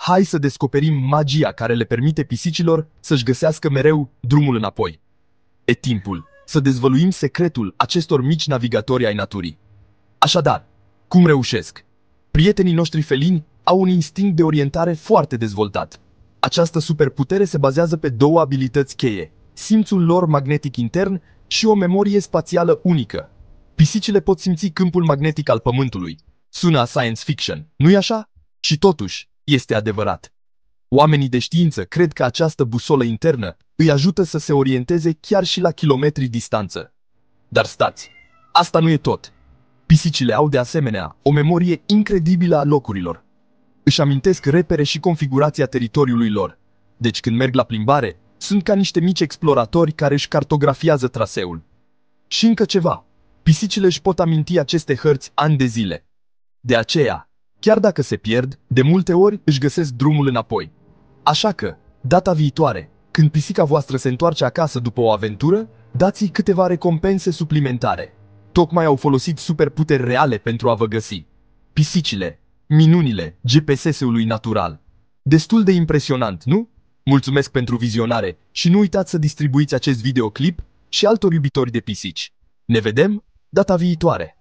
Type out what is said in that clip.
Hai să descoperim magia care le permite pisicilor să-și găsească mereu drumul înapoi. E timpul să dezvăluim secretul acestor mici navigatori ai naturii. Așadar, cum reușesc? Prietenii noștri felini au un instinct de orientare foarte dezvoltat. Această superputere se bazează pe două abilități cheie: simțul lor magnetic intern și o memorie spațială unică. Pisicile pot simți câmpul magnetic al Pământului. Sună a science fiction, nu-i așa? Și totuși, este adevărat. Oamenii de știință cred că această busolă internă îi ajută să se orienteze chiar și la kilometri distanță. Dar stați, asta nu e tot. Pisicile au de asemenea o memorie incredibilă a locurilor. Își amintesc repere și configurația teritoriului lor. Deci când merg la plimbare, sunt ca niște mici exploratori care își cartografiază traseul. Și încă ceva, pisicile își pot aminti aceste hărți ani de zile. De aceea, chiar dacă se pierd, de multe ori își găsesc drumul înapoi. Așa că, data viitoare, când pisica voastră se întoarce acasă după o aventură, dați-i câteva recompense suplimentare. Tocmai au folosit superputeri reale pentru a vă găsi. Pisicile, minunile GPS-ului natural. Destul de impresionant, nu? Mulțumesc pentru vizionare și nu uitați să distribuiți acest videoclip și altor iubitori de pisici. Ne vedem data viitoare!